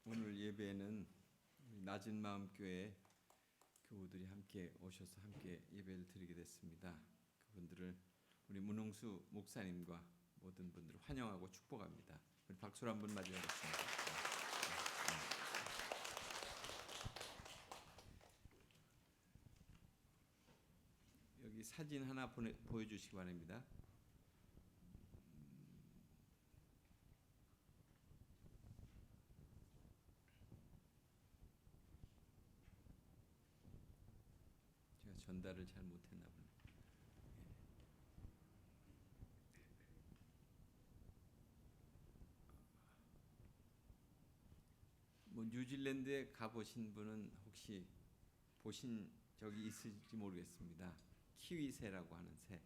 오늘 예배는 낮은 마음 교회 교우들이 함께 오셔서 함께 예배를 드리게 됐습니다. 그분들을 우리 문홍수 목사님과 모든 분들을 환영하고 축복합니다. 우리 박수로 한번 맞이하겠습니다. 여기 사진 하나 보여주시기 바랍니다. 제가 전달을 잘 못했나 보네. 뉴질랜드에 가보신 분은 혹시 보신 적이 있을지 모르겠습니다. 키위새라고 하는 새.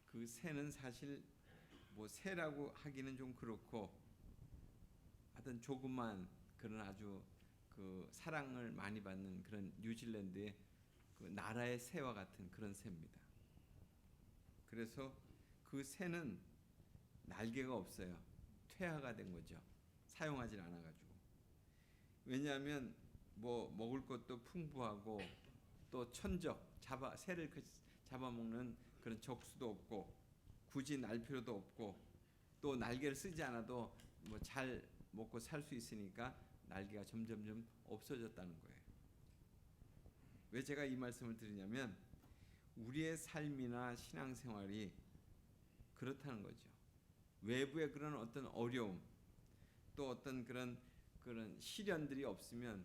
그 새는 사실 새라고 하기는 좀 그렇고 하여튼 조그만 그런 아주 그 사랑을 많이 받는 그런 뉴질랜드의 그 나라의 새와 같은 그런 새입니다. 그래서 그 새는 날개가 없어요. 퇴화가 된 거죠. 사용하지 않아가지고. 왜냐하면 먹을 것도 풍부하고 또 천적 새를 잡아먹는 그런 적수도 없고 굳이 날 필요도 없고 또 날개를 쓰지 않아도 잘 먹고 살 수 있으니까 날개가 점점점 없어졌다는 거예요. 왜 제가 이 말씀을 드리냐면 우리의 삶이나 신앙생활이 그렇다는 거죠. 외부의 그런 어떤 어려움 또 어떤 그런 시련들이 없으면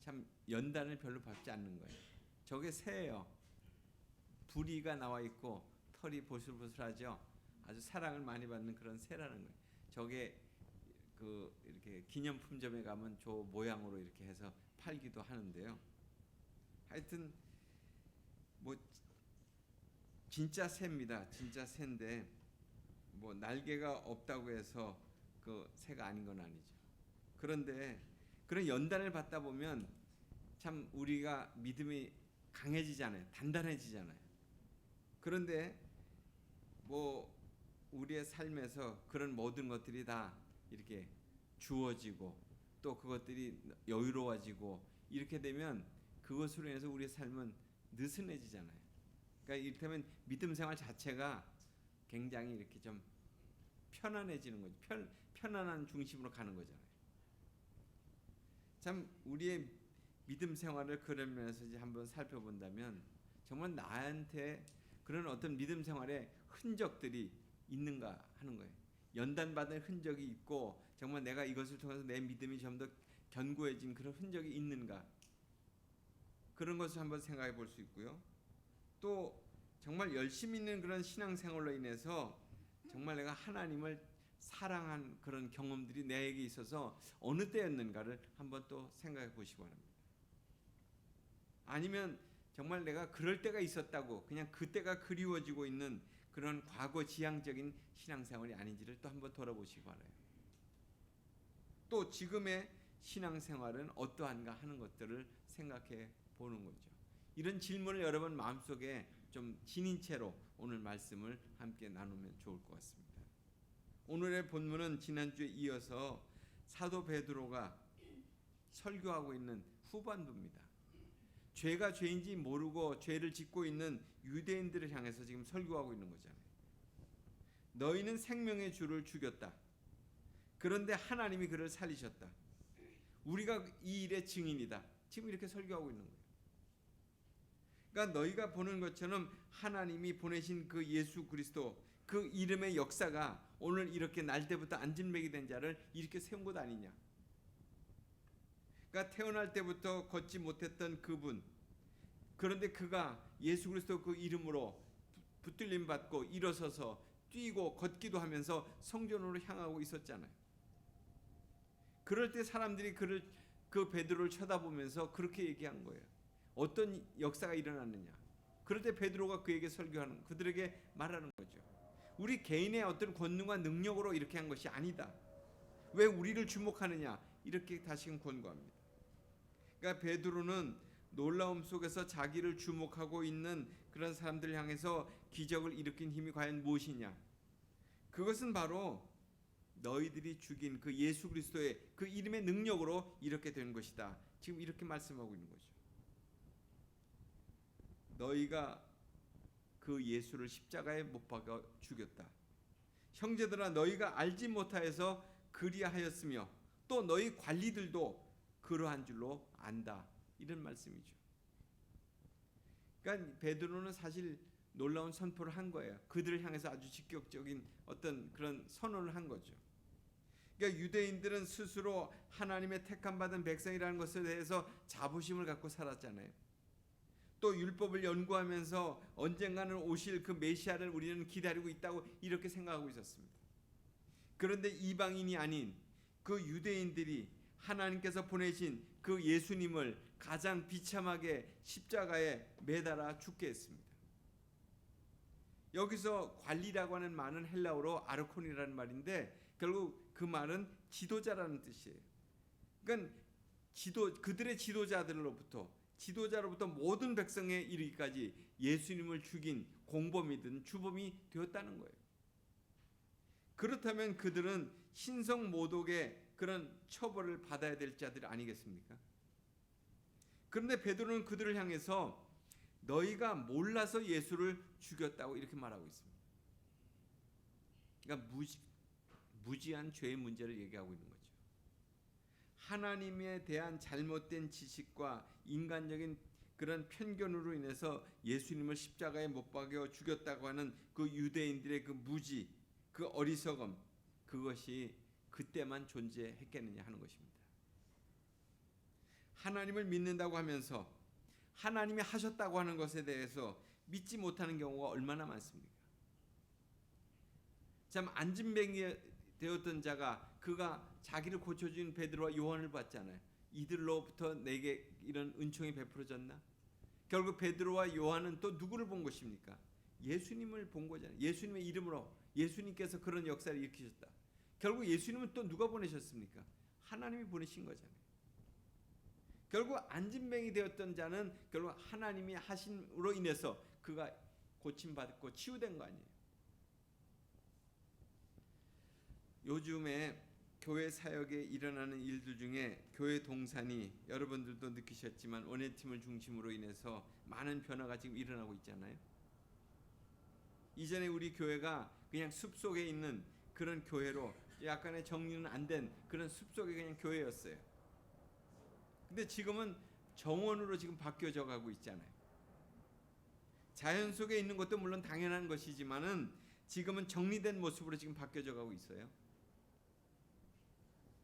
참 연단을 별로 받지 않는 거예요. 저게 새예요. 부리가 나와 있고 털이 보슬보슬하죠. 아주 사랑을 많이 받는 그런 새라는 거예요. 저게 이렇게 기념품점에 가면 저 모양으로 이렇게 해서 팔기도 하는데요. 하여튼 진짜 새입니다. 진짜 새인데 날개가 없다고 해서 그 새가 아닌 건 아니죠. 그런데 그런 연단을 받다 보면 참 우리가 믿음이 강해지잖아요. 단단해지잖아요. 그런데 우리의 삶에서 그런 모든 것들이 다 이렇게 주어지고 또 그것들이 여유로워지고 이렇게 되면 그것으로 인해서 우리의 삶은 느슨해지잖아요. 그러니까 이를테면 믿음 생활 자체가 굉장히 이렇게 좀 편안해지는 거죠. 편안한 중심으로 가는 거잖아요. 참 우리의 믿음 생활을 그런 면에서 이제 한번 살펴본다면 정말 나한테 그런 어떤 믿음 생활의 흔적들이 있는가 하는 거예요. 연단받은 흔적이 있고 정말 내가 이것을 통해서 내 믿음이 좀 더 견고해진 그런 흔적이 있는가 그런 것을 한번 생각해 볼 수 있고요. 또 정말 열심히 있는 그런 신앙생활로 인해서 정말 내가 하나님을 사랑한 그런 경험들이 내게 있어서 어느 때였는가를 한번 또 생각해 보시기 바랍니다. 아니면 정말 내가 그럴 때가 있었다고 그냥 그때가 그리워지고 있는 그런 과거 지향적인 신앙생활이 아닌지를 또 한번 돌아보시기 바라요. 또 지금의 신앙생활은 어떠한가 하는 것들을 생각해 보는 거죠. 이런 질문을 여러분 마음속에 좀 지닌 채로 오늘 말씀을 함께 나누면 좋을 것 같습니다. 오늘의 본문은 지난주에 이어서 사도 베드로가 설교하고 있는 후반부입니다. 죄가 죄인지 모르고 죄를 짓고 있는 유대인들을 향해서 지금 설교하고 있는 거잖아요. 너희는 생명의 주를 죽였다. 그런데 하나님이 그를 살리셨다. 우리가 이 일의 증인이다. 지금 이렇게 설교하고 있는 거예요. 그러니까 너희가 보는 것처럼 하나님이 보내신 그 예수 그리스도 그 이름의 역사가 오늘 이렇게 날 때부터 안진뱅이 된 자를 이렇게 세운 것 아니냐. 그러니까 태어날 때부터 걷지 못했던 그분, 그런데 그가 예수 그리스도 그 이름으로 붙들림 받고 일어서서 뛰고 걷기도 하면서 성전으로 향하고 있었잖아요. 그럴 때 사람들이 그 베드로를 쳐다보면서 그렇게 얘기한 거예요. 어떤 역사가 일어났느냐. 그럴 때 베드로가 그에게 설교하는, 그들에게 말하는 거죠. 우리 개인의 어떤 권능과 능력으로 이렇게 한 것이 아니다. 왜 우리를 주목하느냐. 이렇게 다시금 권고합니다. 그러니까 베드로는 놀라움 속에서 자기를 주목하고 있는 그런 사람들을 향해서 기적을 일으킨 힘이 과연 무엇이냐. 그것은 바로 너희들이 죽인 그 예수 그리스도의 그 이름의 능력으로 이렇게 된 것이다. 지금 이렇게 말씀하고 있는 거죠. 너희가 그 예수를 십자가에 못 박아 죽였다. 형제들아, 너희가 알지 못하여서 그리하였으며 또 너희 관리들도 그러한 줄로 안다. 이런 말씀이죠. 그러니까 베드로는 사실 놀라운 선포를 한 거예요. 그들을 향해서 아주 직격적인 어떤 그런 선언을 한 거죠. 그러니까 유대인들은 스스로 하나님의 택함 받은 백성이라는 것에 대해서 자부심을 갖고 살았잖아요. 또 율법을 연구하면서 언젠가는 오실 그 메시아를 우리는 기다리고 있다고 이렇게 생각하고 있었습니다. 그런데 이방인이 아닌 그 유대인들이 하나님께서 보내신 그 예수님을 가장 비참하게 십자가에 매달아 죽게 했습니다. 여기서 관리라고 하는 말은 헬라어로 아르콘이라는 말인데 결국 그 말은 지도자라는 뜻이에요. 그러니까 그들의 지도자로부터 모든 백성에 이르기까지 예수님을 죽인 공범이든 주범이 되었다는 거예요. 그렇다면 그들은 신성 모독의 그런 처벌을 받아야 될 자들 아니겠습니까? 그런데 베드로는 그들을 향해서 너희가 몰라서 예수를 죽였다고 이렇게 말하고 있습니다. 그러니까 무지한 죄의 문제를 얘기하고 있는 거죠. 하나님에 대한 잘못된 지식과 인간적인 그런 편견으로 인해서 예수님을 십자가에 못 박여 죽였다고 하는 그 유대인들의 그 무지, 그 어리석음, 그것이 그때만 존재했겠느냐 하는 것입니다. 하나님을 믿는다고 하면서 하나님이 하셨다고 하는 것에 대해서 믿지 못하는 경우가 얼마나 많습니까? 참 안진뱅이 되었던 자가 그가 자기를 고쳐준 베드로와 요한을 봤잖아요. 이들로부터 내게 이런 은총이 베풀어졌나? 결국 베드로와 요한은 또 누구를 본 것입니까? 예수님을 본 거잖아요. 예수님의 이름으로 예수님께서 그런 역사를 일으키셨다. 결국 예수님은 또 누가 보내셨습니까? 하나님이 보내신 거잖아요. 결국 안진뱅이 되었던 자는 결국 하나님이 하심으로 인해서 그가 고침받고 치유된 거 아니에요. 요즘에 교회 사역에 일어나는 일들 중에 교회 동산이 여러분들도 느끼셨지만 원예팀을 중심으로 인해서 많은 변화가 지금 일어나고 있잖아요. 이전에 우리 교회가 그냥 숲속에 있는 그런 교회로 약간의 정리는 안 된 그런 숲속의 그냥 교회였어요. 근데 지금은 정원으로 지금 바뀌어져 가고 있잖아요. 자연 속에 있는 것도 물론 당연한 것이지만은 지금은 정리된 모습으로 지금 바뀌어져 가고 있어요.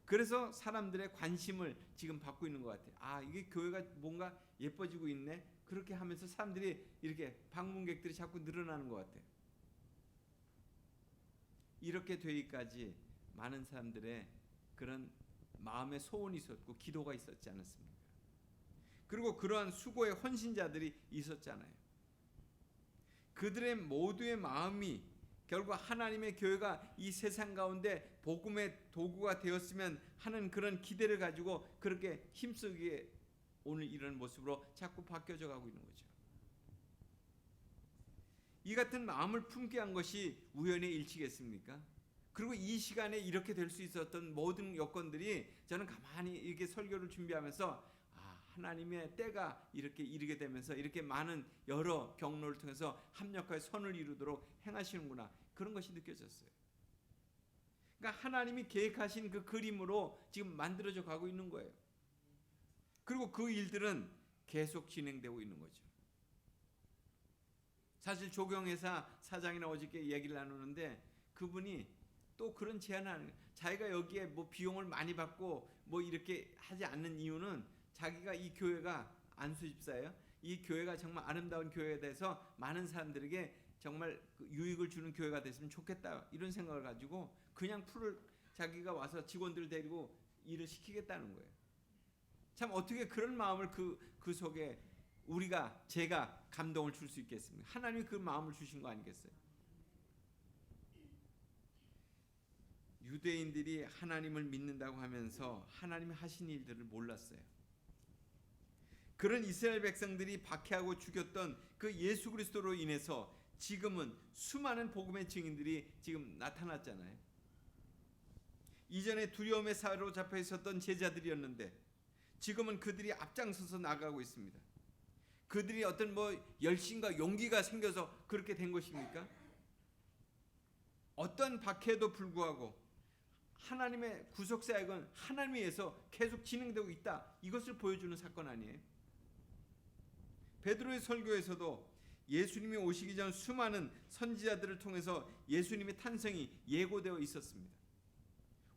그래서 사람들의 관심을 지금 받고 있는 것 같아요. 아, 이게 교회가 뭔가 예뻐지고 있네. 그렇게 하면서 사람들이 이렇게 방문객들이 자꾸 늘어나는 것 같아요. 이렇게 되기까지 많은 사람들의 그런 마음의 소원이 있었고 기도가 있었지 않았습니까? 그리고 그러한 수고의 헌신자들이 있었잖아요. 그들의 모두의 마음이 결국 하나님의 교회가 이 세상 가운데 복음의 도구가 되었으면 하는 그런 기대를 가지고 그렇게 힘쓰기에 오늘 이런 모습으로 자꾸 바뀌어져 가고 있는 거죠. 이 같은 마음을 품게 한 것이 우연의 일치겠습니까? 그리고 이 시간에 이렇게 될 수 있었던 모든 여건들이 저는 가만히 이렇게 설교를 준비하면서 하나님의 때가 이렇게 이르게 되면서 이렇게 많은 여러 경로를 통해서 합력하여 선을 이루도록 행하시는구나, 그런 것이 느껴졌어요. 그러니까 하나님이 계획하신 그 그림으로 지금 만들어져 가고 있는 거예요. 그리고 그 일들은 계속 진행되고 있는 거죠. 사실 조경회사 사장이나 어저께 얘기를 나누는데 그분이 또 그런 제안을 하는 거예요. 자기가 여기에 뭐 비용을 많이 받고 뭐 이렇게 하지 않는 이유는 자기가 이 교회가 안수집사예요. 이 교회가 정말 아름다운 교회에 대해서 많은 사람들에게 정말 유익을 주는 교회가 됐으면 좋겠다, 이런 생각을 가지고 그냥 자기가 와서 직원들을 데리고 일을 시키겠다는 거예요. 참 어떻게 그런 마음을 그 속에 제가 감동을 줄 수 있겠습니까? 하나님이 그 마음을 주신 거 아니겠어요? 유대인들이 하나님을 믿는다고 하면서 하나님이 하신 일들을 몰랐어요. 그런 이스라엘 백성들이 박해하고 죽였던 그 예수 그리스도로 인해서 지금은 수많은 복음의 증인들이 지금 나타났잖아요. 이전에 두려움에 사로잡혀 있었던 제자들이었는데 지금은 그들이 앞장서서 나가고 있습니다. 그들이 어떤 열심과 용기가 생겨서 그렇게 된 것입니까? 어떤 박해에도 불구하고 하나님의 구속사역은 하나님에 의해서 계속 진행되고 있다. 이것을 보여주는 사건 아니에요? 베드로의 설교에서도 예수님이 오시기 전 수많은 선지자들을 통해서 예수님의 탄생이 예고되어 있었습니다.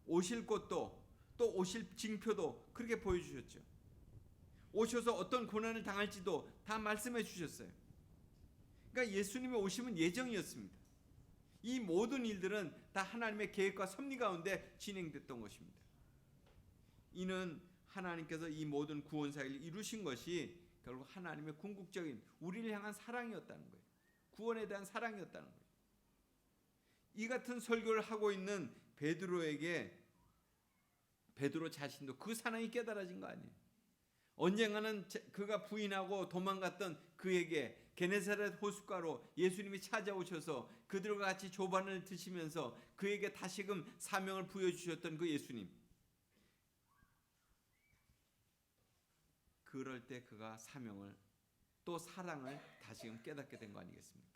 오실 곳도 또 오실 징표도 그렇게 보여주셨죠. 오셔서 어떤 고난을 당할지도 다 말씀해 주셨어요. 그러니까 예수님이 오심은 예정이었습니다. 이 모든 일들은 다 하나님의 계획과 섭리 가운데 진행됐던 것입니다. 이는 하나님께서 이 모든 구원 사역을 이루신 것이 결국 하나님의 궁극적인 우리를 향한 사랑이었다는 거예요. 구원에 대한 사랑이었다는 거예요. 이 같은 설교를 하고 있는 베드로에게 베드로 자신도 그 사랑이 깨달아진 거 아니에요. 언젠가는 그가 부인하고 도망갔던 그에게 게네사렛 호숫가로 예수님이 찾아오셔서 그들과 같이 조반을 드시면서 그에게 다시금 사명을 부여주셨던 그 예수님. 그럴 때 그가 사명을 또 사랑을 다시금 깨닫게 된 거 아니겠습니까?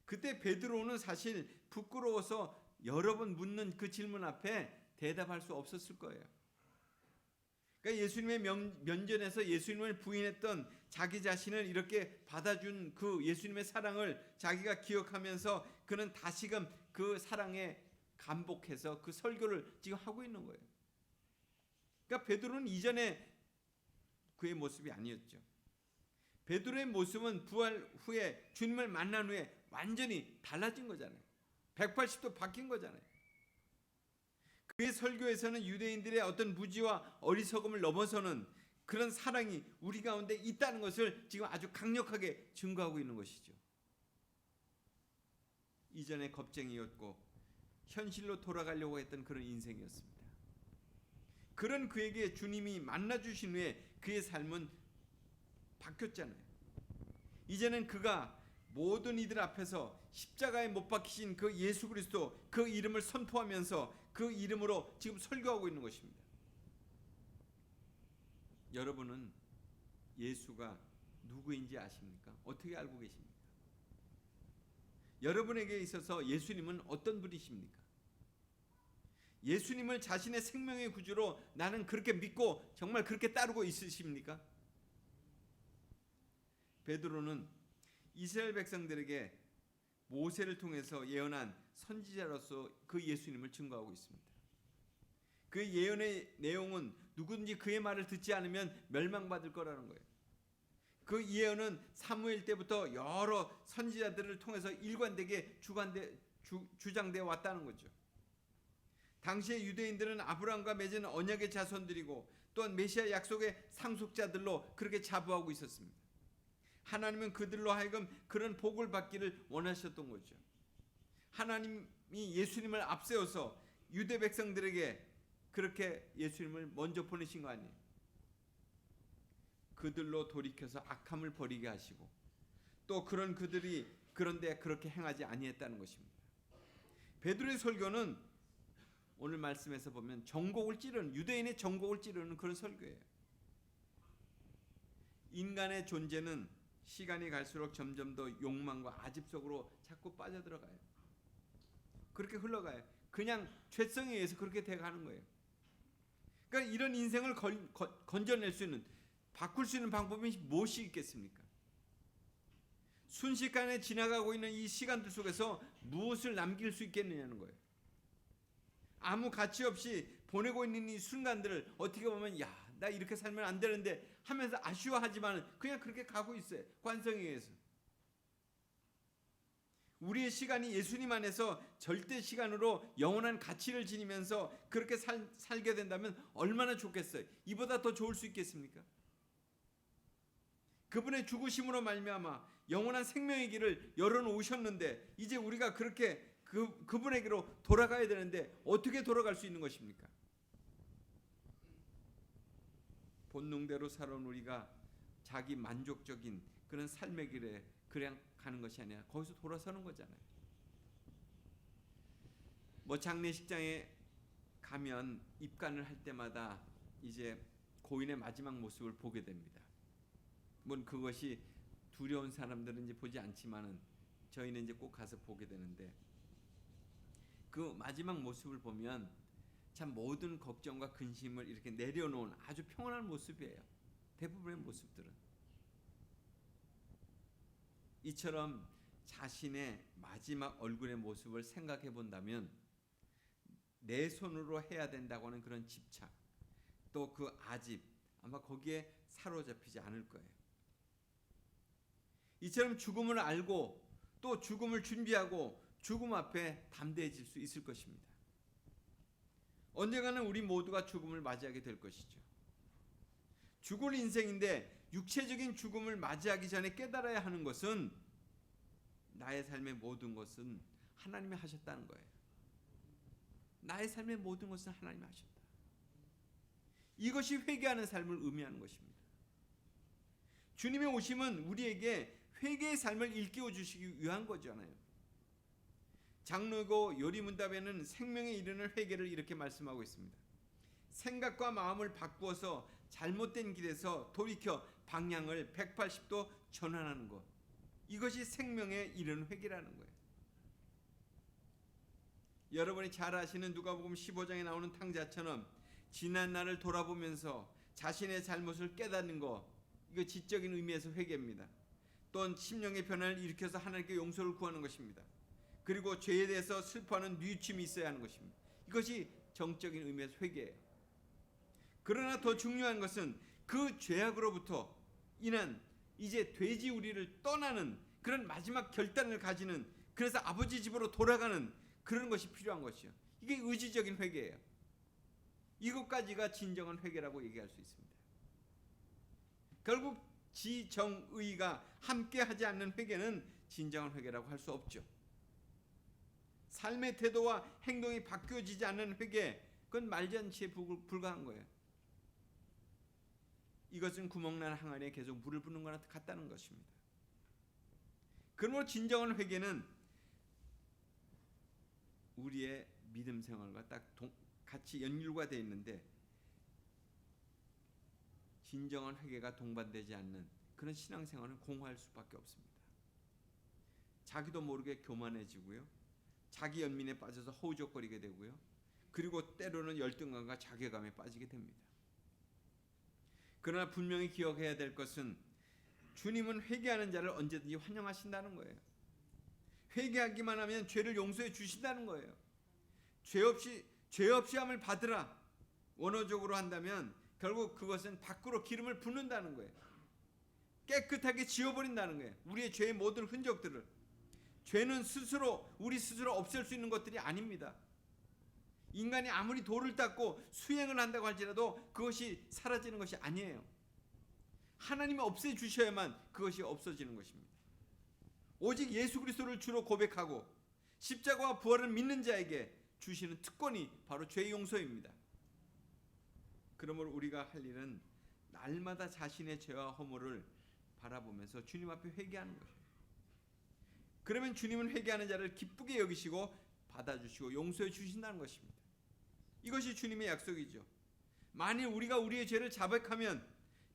그때 베드로는 사실 부끄러워서 여러 번 묻는 그 질문 앞에 대답할 수 없었을 거예요. 그러니까 예수님의 면전에서 예수님을 부인했던 자기 자신을 이렇게 받아준 그 예수님의 사랑을 자기가 기억하면서 그는 다시금 그 사랑에 감복해서 그 설교를 지금 하고 있는 거예요. 그러니까 베드로는 이전에 그의 모습이 아니었죠. 베드로의 모습은 부활 후에 주님을 만난 후에 완전히 달라진 거잖아요. 180도 바뀐 거잖아요. 그의 설교에서는 유대인들의 어떤 무지와 어리석음을 넘어서는 그런 사랑이 우리 가운데 있다는 것을 지금 아주 강력하게 증거하고 있는 것이죠. 이전에 겁쟁이였고 현실로 돌아가려고 했던 그런 인생이었습니다. 그런 그에게 주님이 만나주신 후에 그의 삶은 바뀌었잖아요. 이제는 그가 모든 이들 앞에서 십자가에 못 박히신 그 예수 그리스도 그 이름을 선포하면서 그 이름으로 지금 설교하고 있는 것입니다. 여러분은 예수가 누구인지 아십니까? 어떻게 알고 계십니까? 여러분에게 있어서 예수님은 어떤 분이십니까? 예수님을 자신의 생명의 구주로 나는 그렇게 믿고 정말 그렇게 따르고 있으십니까? 베드로는 이스라엘 백성들에게 모세를 통해서 예언한 선지자로서 그 예수님을 증거하고 있습니다. 그 예언의 내용은 누구든지 그의 말을 듣지 않으면 멸망받을 거라는 거예요. 그 예언은 사무엘 때부터 여러 선지자들을 통해서 일관되게 주장되어 왔다는 거죠. 당시의 유대인들은 아브라함과 맺은 언약의 자손들이고 또한 메시아 약속의 상속자들로 그렇게 자부하고 있었습니다. 하나님은 그들로 하여금 그런 복을 받기를 원하셨던 거죠. 하나님이 예수님을 앞세워서 유대 백성들에게 그렇게 예수님을 먼저 보내신 거 아니에요. 그들로 돌이켜서 악함을 버리게 하시고 또 그런 그들이 그런데 그렇게 행하지 아니했다는 것입니다. 베드로의 설교는 오늘 말씀에서 보면 정곡을 찌르는 유대인의 정곡을 찌르는 그런 설교예요. 인간의 존재는 시간이 갈수록 점점 더 욕망과 아집 속으로 자꾸 빠져들어가요. 그렇게 흘러가요. 그냥 죄성에 의해서 그렇게 돼가는 거예요. 그러니까 이런 인생을 건져낼 수 있는 바꿀 수 있는 방법이 무엇이 있겠습니까? 순식간에 지나가고 있는 이 시간들 속에서 무엇을 남길 수 있겠느냐는 거예요. 아무 가치 없이 보내고 있는 이 순간들을 어떻게 보면 나 이렇게 살면 안 되는데 하면서 아쉬워하지만 그냥 그렇게 가고 있어요. 관성에 의해서. 우리의 시간이 예수님 안에서 절대 시간으로 영원한 가치를 지니면서 그렇게 살게 된다면 얼마나 좋겠어요. 이보다 더 좋을 수 있겠습니까? 그분의 죽으심으로 말미암아 영원한 생명의 길을 열어놓으셨는데 이제 우리가 그렇게 그분에게로 돌아가야 되는데 어떻게 돌아갈 수 있는 것입니까? 본능대로 살아온 우리가 자기 만족적인 그런 삶의 길에 그냥 가는 것이 아니라 거기서 돌아서는 거잖아요. 장례식장에 가면 입간을 할 때마다 이제 고인의 마지막 모습을 보게 됩니다. 물론 그것이 두려운 사람들은 이제 보지 않지만은 저희는 이제 꼭 가서 보게 되는데, 그 마지막 모습을 보면 참 모든 걱정과 근심을 이렇게 내려놓은 아주 평온한 모습이에요. 대부분의 모습들은 이처럼 자신의 마지막 얼굴의 모습을 생각해 본다면 내 손으로 해야 된다고 하는 그런 집착, 또 그 아집, 아마 거기에 사로잡히지 않을 거예요. 이처럼 죽음을 알고 또 죽음을 준비하고 죽음 앞에 담대해질 수 있을 것입니다. 언젠가는 우리 모두가 죽음을 맞이하게 될 것이죠. 죽을 인생인데 육체적인 죽음을 맞이하기 전에 깨달아야 하는 것은 나의 삶의 모든 것은 하나님이 하셨다는 거예요. 나의 삶의 모든 것은 하나님이 하셨다. 이것이 회개하는 삶을 의미하는 것입니다. 주님의 오심은 우리에게 회개의 삶을 일깨워 주시기 위한 거잖아요. 장로고 요리문답에는 생명에 이르는 회개를 이렇게 말씀하고 있습니다. 생각과 마음을 바꾸어서 잘못된 길에서 돌이켜 방향을 180도 전환하는 것, 이것이 생명에 이르는 회개라는 거예요. 여러분이 잘 아시는 누가복음 15장에 나오는 탕자처럼 지난 날을 돌아보면서 자신의 잘못을 깨닫는 것, 이거 지적인 의미에서 회개입니다. 또한 심령의 변화를 일으켜서 하나님께 용서를 구하는 것입니다. 그리고 죄에 대해서 슬퍼하는 뉘우침이 있어야 하는 것입니다. 이것이 정적인 의미에서 회개예요. 그러나 더 중요한 것은 그 죄악으로부터 인한 이제 돼지우리를 떠나는 그런 마지막 결단을 가지는, 그래서 아버지 집으로 돌아가는 그런 것이 필요한 것이요. 이게 의지적인 회개예요. 이것까지가 진정한 회개라고 얘기할 수 있습니다. 결국 지정의가 함께 하지 않는 회개는 진정한 회개라고 할 수 없죠. 삶의 태도와 행동이 바뀌어지지 않는 회개, 그건 말잔치에 불과한 거예요. 이것은 구멍난 항아리에 계속 물을 붓는 거나 같다는 것입니다. 그러므로 진정한 회개는 우리의 믿음 생활과 딱 같이 연결과 되어 있는데, 진정한 회개가 동반되지 않는 그런 신앙생활은 공허할 수밖에 없습니다. 자기도 모르게 교만해지고요, 자기 연민에 빠져서 허우적거리게 되고요, 그리고 때로는 열등감과 자괴감에 빠지게 됩니다. 그러나 분명히 기억해야 될 것은 주님은 회개하는 자를 언제든지 환영하신다는 거예요. 회개하기만 하면 죄를 용서해 주신다는 거예요. 죄 없이 함을 받으라, 원어적으로 한다면 결국 그것은 밖으로 기름을 붓는다는 거예요. 깨끗하게 지워버린다는 거예요. 우리의 죄의 모든 흔적들을. 죄는 우리 스스로 없앨 수 있는 것들이 아닙니다. 인간이 아무리 돌을 닦고 수행을 한다고 할지라도 그것이 사라지는 것이 아니에요. 하나님이 없애주셔야만 그것이 없어지는 것입니다. 오직 예수 그리스도를 주로 고백하고 십자가와 부활을 믿는 자에게 주시는 특권이 바로 죄 용서입니다. 그러므로 우리가 할 일은 날마다 자신의 죄와 허물을 바라보면서 주님 앞에 회개하는 것입니다. 그러면 주님은 회개하는 자를 기쁘게 여기시고 받아주시고 용서해 주신다는 것입니다. 이것이 주님의 약속이죠. 만일 우리가 우리의 죄를 자백하면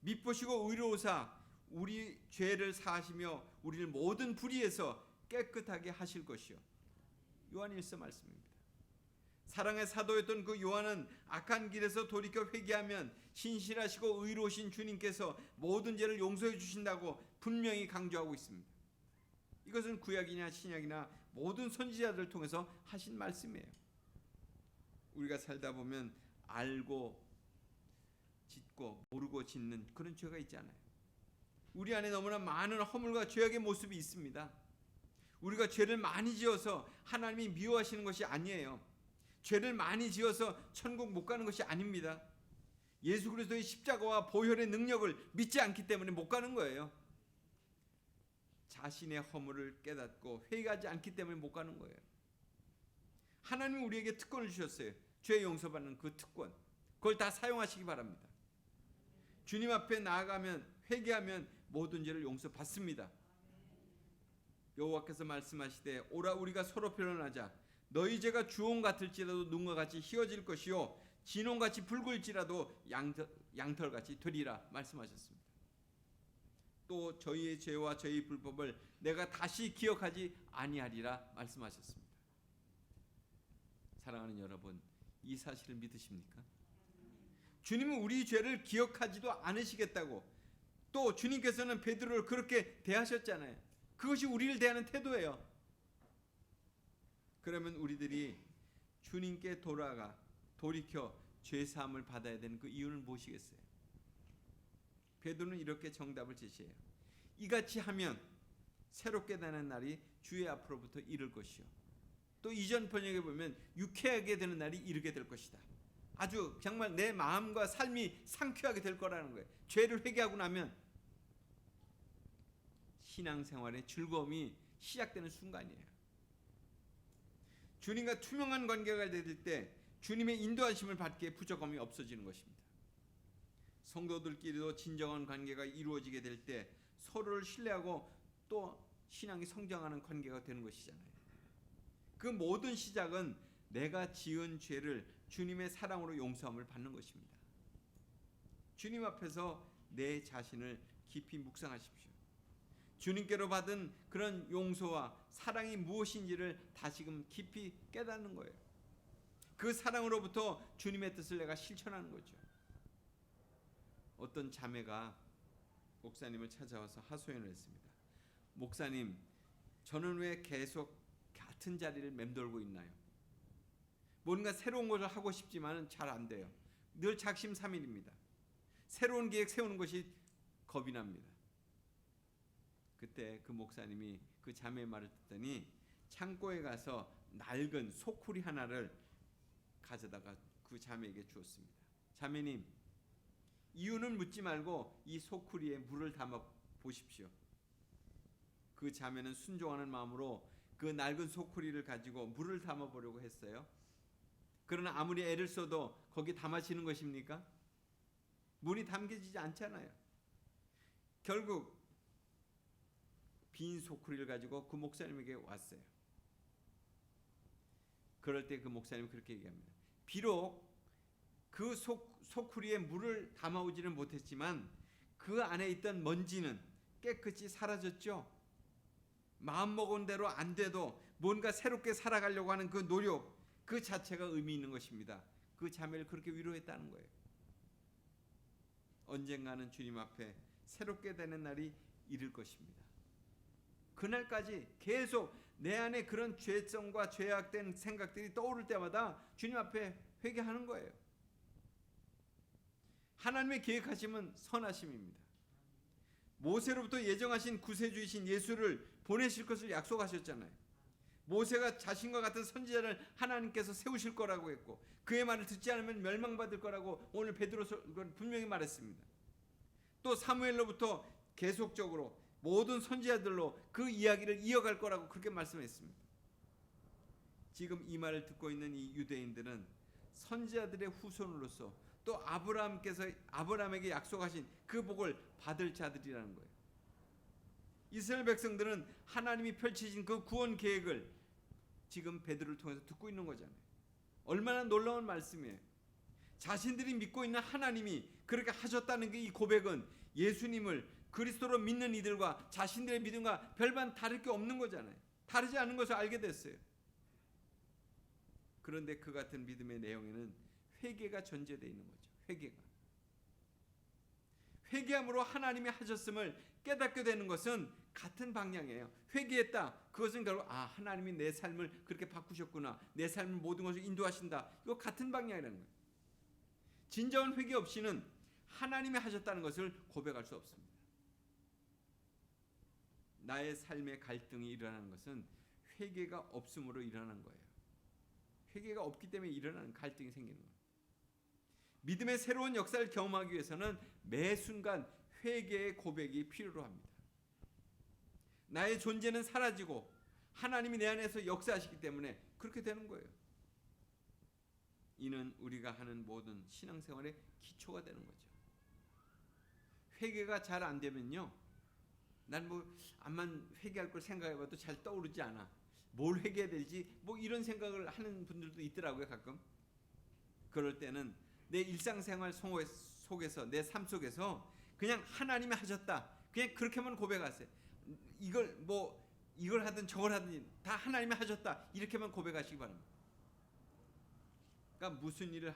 미쁘시고 의로우사 우리 죄를 사하시며 우리를 모든 불의에서 깨끗하게 하실 것이요. 요한일서 말씀입니다. 사랑의 사도였던 그 요한은 악한 길에서 돌이켜 회개하면 신실하시고 의로우신 주님께서 모든 죄를 용서해 주신다고 분명히 강조하고 있습니다. 이것은 구약이나 신약이나 모든 선지자들을 통해서 하신 말씀이에요. 우리가 살다 보면 알고 짓고 모르고 짓는 그런 죄가 있잖아요. 우리 안에 너무나 많은 허물과 죄악의 모습이 있습니다. 우리가 죄를 많이 지어서 하나님이 미워하시는 것이 아니에요. 죄를 많이 지어서 천국 못 가는 것이 아닙니다. 예수 그리스도의 십자가와 보혈의 능력을 믿지 않기 때문에 못 가는 거예요. 자신의 허물을 깨닫고 회개하지 않기 때문에 못 가는 거예요. 하나님이 우리에게 특권을 주셨어요. 죄 용서받는 그 특권, 그걸 다 사용하시기 바랍니다. 주님 앞에 나아가면 회개하면 모든 죄를 용서받습니다. 여호와께서 말씀하시되 오라 우리가 서로 변론하자 너희 죄가 주홍 같을지라도 눈과 같이 희어질 것이요 진홍같이 붉을지라도 양털같이 되리라 말씀하셨습니다. 또 저희의 죄와 저희 불법을 내가 다시 기억하지 아니하리라 말씀하셨습니다. 사랑하는 여러분, 이 사실을 믿으십니까? 주님은 우리 죄를 기억하지도 않으시겠다고, 또 주님께서는 베드로를 그렇게 대하셨잖아요. 그것이 우리를 대하는 태도예요. 그러면 우리들이 주님께 돌이켜 죄사함을 받아야 되는 그 이유는 무엇이겠어요? 베드로는 이렇게 정답을 제시해요. 이같이 하면 새롭게 되는 날이 주의 앞으로부터 이를 것이요, 또 이전 번역에 보면 유쾌하게 되는 날이 이르게 될 것이다. 아주 정말 내 마음과 삶이 상쾌하게 될 거라는 거예요. 죄를 회개하고 나면 신앙생활의 즐거움이 시작되는 순간이에요. 주님과 투명한 관계가 될 때 주님의 인도하심을 받기에 부족함이 없어지는 것입니다. 성도들끼리도 진정한 관계가 이루어지게 될 때 서로를 신뢰하고 또 신앙이 성장하는 관계가 되는 것이잖아요. 그 모든 시작은 내가 지은 죄를 주님의 사랑으로 용서함을 받는 것입니다. 주님 앞에서 내 자신을 깊이 묵상하십시오. 주님께로 받은 그런 용서와 사랑이 무엇인지를 다시금 깊이 깨닫는 거예요. 그 사랑으로부터 주님의 뜻을 내가 실천하는 거죠. 어떤 자매가 목사님을 찾아와서 하소연을 했습니다. 목사님, 저는 왜 계속 같은 자리를 맴돌고 있나요? 뭔가 새로운 것을 하고 싶지만 잘 안 돼요. 늘 작심삼일입니다. 새로운 계획 세우는 것이 겁이 납니다. 그때 그 목사님이 그 자매의 말을 듣더니 창고에 가서 낡은 소쿠리 하나를 가져다가 그 자매에게 주었습니다. 자매님, 이유는 묻지 말고 이 소쿠리에 물을 담아 보십시오. 그 자매는 순종하는 마음으로 그 낡은 소쿠리를 가지고 물을 담아 보려고 했어요. 그러나 아무리 애를 써도 거기 담아지는 것입니까? 물이 담겨지지 않잖아요. 결국 빈 소쿠리를 가지고 그 목사님에게 왔어요. 그럴 때 그 목사님이 그렇게 얘기합니다. 비록 그 소쿠리에 물을 담아오지는 못했지만 그 안에 있던 먼지는 깨끗이 사라졌죠. 마음먹은 대로 안 돼도 뭔가 새롭게 살아가려고 하는 그 노력, 그 자체가 의미 있는 것입니다. 그 자매를 그렇게 위로했다는 거예요. 언젠가는 주님 앞에 새롭게 되는 날이 이를 것입니다. 그날까지 계속 내 안에 그런 죄성과 죄악된 생각들이 떠오를 때마다 주님 앞에 회개하는 거예요. 하나님의 계획하심은 선하심입니다. 모세로부터 예정하신 구세주이신 예수를 보내실 것을 약속하셨잖아요. 모세가 자신과 같은 선지자를 하나님께서 세우실 거라고 했고, 그의 말을 듣지 않으면 멸망받을 거라고 오늘 베드로서 분명히 말했습니다. 또 사무엘로부터 계속적으로 모든 선지자들로 그 이야기를 이어갈 거라고 그렇게 말씀했습니다. 지금 이 말을 듣고 있는 이 유대인들은 선지자들의 후손으로서 또 아브라함에게 약속하신 그 복을 받을 자들이라는 거예요. 이스라엘 백성들은 하나님이 펼치신 그 구원 계획을 지금 베드로를 통해서 듣고 있는 거잖아요. 얼마나 놀라운 말씀이에요. 자신들이 믿고 있는 하나님이 그렇게 하셨다는 게, 이 고백은 예수님을 그리스도로 믿는 이들과 자신들의 믿음과 별반 다를 게 없는 거잖아요. 다르지 않은 것을 알게 됐어요. 그런데 그 같은 믿음의 내용에는 회개가 전제되어 있는 거죠. 회개함으로 하나님이 하셨음을 깨닫게 되는 것은 같은 방향이에요. 회개했다. 그것은 결국 하나님이 내 삶을 그렇게 바꾸셨구나. 내 삶을 모든 것을 인도하신다. 이거 같은 방향이라는 거예요. 진정한 회개 없이는 하나님이 하셨다는 것을 고백할 수 없습니다. 나의 삶의 갈등이 일어나는 것은 회개가 없음으로 일어나는 거예요. 회개가 없기 때문에 일어나는 갈등이 생기는 거예요. 믿음의 새로운 역사를 경험하기 위해서는 매 순간 회개의 고백이 필요로 합니다. 나의 존재는 사라지고 하나님이 내 안에서 역사하시기 때문에 그렇게 되는 거예요. 이는 우리가 하는 모든 신앙생활의 기초가 되는 거죠. 회개가 잘 안 되면요, 난 암만 회개할 걸 생각해봐도 잘 떠오르지 않아. 뭘 회개해야 될지 뭐 이런 생각을 하는 분들도 있더라고요, 가끔. 그럴 때는 내 일상생활 속에서, 내 삶 속에서 그냥 하나님이 하셨다, 그냥 그렇게만 고백하세요. 이걸 하든 저걸 하든 다 하나님이 하셨다, 이렇게만 고백하시기 바랍니다. 그러니까 무슨 일을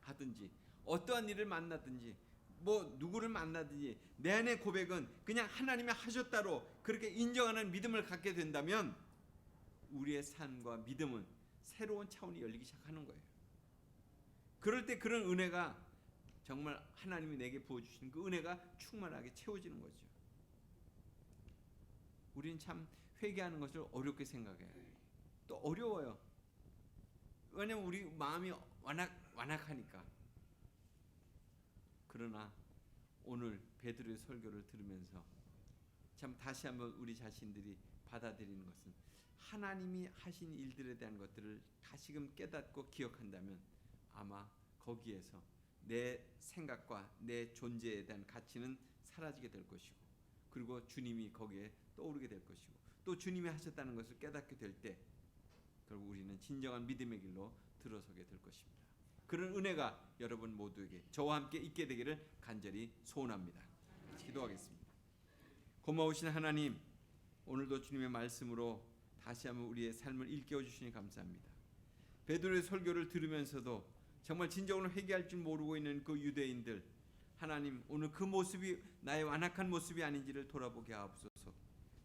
하든지 어떠한 일을 만나든지 뭐 누구를 만나든지 내 안의 고백은 그냥 하나님이 하셨다로 그렇게 인정하는 믿음을 갖게 된다면 우리의 삶과 믿음은 새로운 차원이 열리기 시작하는 거예요. 그럴 때 그런 은혜가 정말 하나님이 내게 부어주신 그 은혜가 충만하게 채워지는 거죠. 우리는 참 회개하는 것을 어렵게 생각해요. 또 어려워요. 왜냐면 우리 마음이 완악하니까. 그러나 오늘 베드로의 설교를 들으면서 참 다시 한번 우리 자신들이 받아들이는 것은 하나님이 하신 일들에 대한 것들을 다시금 깨닫고 기억한다면 아마 거기에서 내 생각과 내 존재에 대한 가치는 사라지게 될 것이고, 그리고 주님이 거기에 떠오르게 될 것이고, 또 주님이 하셨다는 것을 깨닫게 될 때 결국 우리는 진정한 믿음의 길로 들어서게 될 것입니다. 그런 은혜가 여러분 모두에게 저와 함께 있게 되기를 간절히 소원합니다. 기도하겠습니다. 고마우신 하나님, 오늘도 주님의 말씀으로 다시 한번 우리의 삶을 일깨워 주시니 감사합니다. 베드로의 설교를 들으면서도 정말 진정으로 회개할 줄 모르고 있는 그 유대인들, 하나님 오늘 그 모습이 나의 완악한 모습이 아닌지를 돌아보게 하옵소서.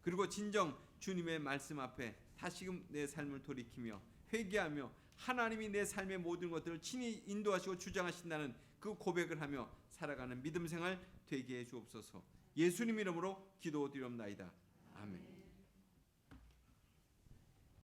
그리고 진정 주님의 말씀 앞에 다시금 내 삶을 돌이키며 회개하며 하나님이 내 삶의 모든 것들을 친히 인도하시고 주장하신다는 그 고백을 하며 살아가는 믿음 생활 되게 해 주옵소서. 예수님 이름으로 기도드리옵나이다. 아멘.